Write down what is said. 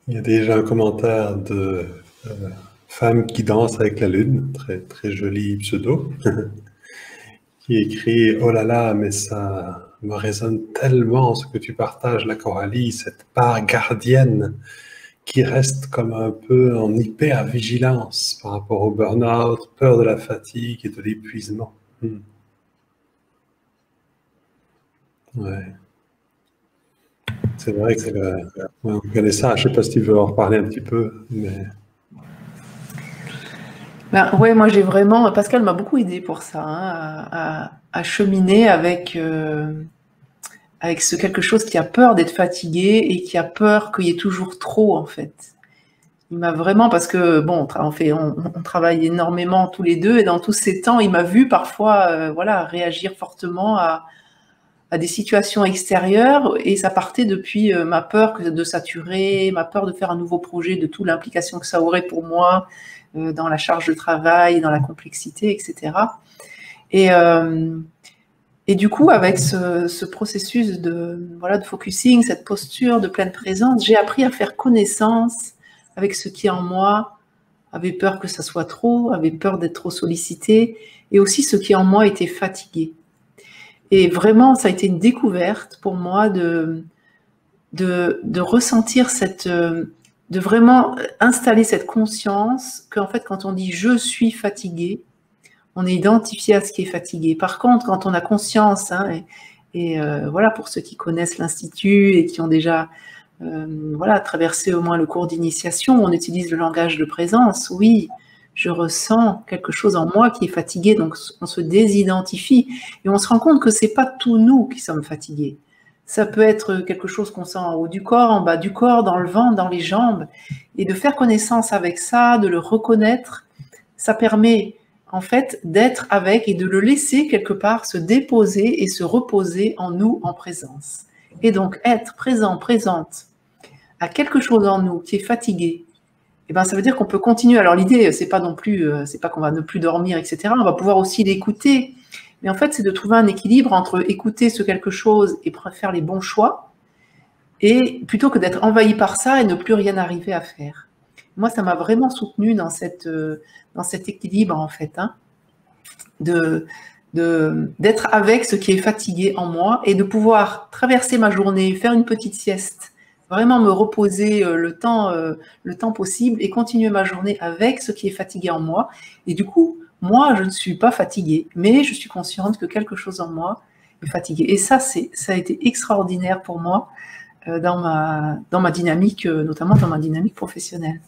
Il y a déjà un commentaire de femme qui danse avec la lune, très, très joli pseudo, qui écrit « Oh là là, mais ça me résonne tellement ce que tu partages, la Coralie, cette part gardienne qui reste comme un peu en hyper-vigilance par rapport au burn-out, peur de la fatigue et de l'épuisement. » Ouais. C'est vrai que on connaît ça. Je ne sais pas si tu veux en reparler un petit peu, mais... Ben, ouais, moi j'ai vraiment... Pascal m'a beaucoup aidé pour ça, hein, à cheminer avec ce quelque chose qui a peur d'être fatigué et qui a peur qu'il y ait toujours trop, en fait. Il m'a vraiment... Parce que, bon, on travaille énormément tous les deux, et dans tous ces temps, il m'a vu parfois voilà, réagir fortement à des situations extérieures, et ça partait depuis ma peur de saturer, ma peur de faire un nouveau projet, de toute l'implication que ça aurait pour moi dans la charge de travail, dans la complexité, etc. Et du coup, avec ce processus de focusing, cette posture de pleine présence, j'ai appris à faire connaissance avec ce qui en moi avait peur que ça soit trop, avait peur d'être trop sollicité, et aussi ce qui en moi était fatigué. Et vraiment, ça a été une découverte pour moi de ressentir de vraiment installer cette conscience qu'en fait, quand on dit « je suis fatigué », on est identifié à ce qui est fatigué. Par contre, quand on a conscience, hein, voilà, pour ceux qui connaissent l'Institut et qui ont déjà voilà, traversé au moins le cours d'initiation, on utilise le langage de présence. Oui, je ressens quelque chose en moi qui est fatigué, donc on se désidentifie et on se rend compte que c'est pas tous nous qui sommes fatigués. Ça peut être quelque chose qu'on sent en haut du corps, en bas du corps, dans le ventre, dans les jambes, et de faire connaissance avec ça, de le reconnaître, ça permet en fait d'être avec et de le laisser quelque part se déposer et se reposer en nous en présence. Et donc être présent, présente à quelque chose en nous qui est fatigué, et ben ça veut dire qu'on peut continuer. Alors l'idée, c'est pas non plus, c'est pas qu'on va ne plus dormir, etc. On va pouvoir aussi l'écouter. Mais en fait, c'est de trouver un équilibre entre écouter ce quelque chose et faire les bons choix, et plutôt que d'être envahi par ça et ne plus rien arriver à faire. Moi, ça m'a vraiment soutenue dans cet équilibre, en fait, hein, d'être avec ce qui est fatigué en moi et de pouvoir traverser ma journée, faire une petite sieste, vraiment me reposer le temps possible et continuer ma journée avec ce qui est fatigué en moi. Et du coup, moi, je ne suis pas fatiguée, mais je suis consciente que quelque chose en moi est fatigué. Et ça a été extraordinaire pour moi dans ma dynamique, notamment dans ma dynamique professionnelle.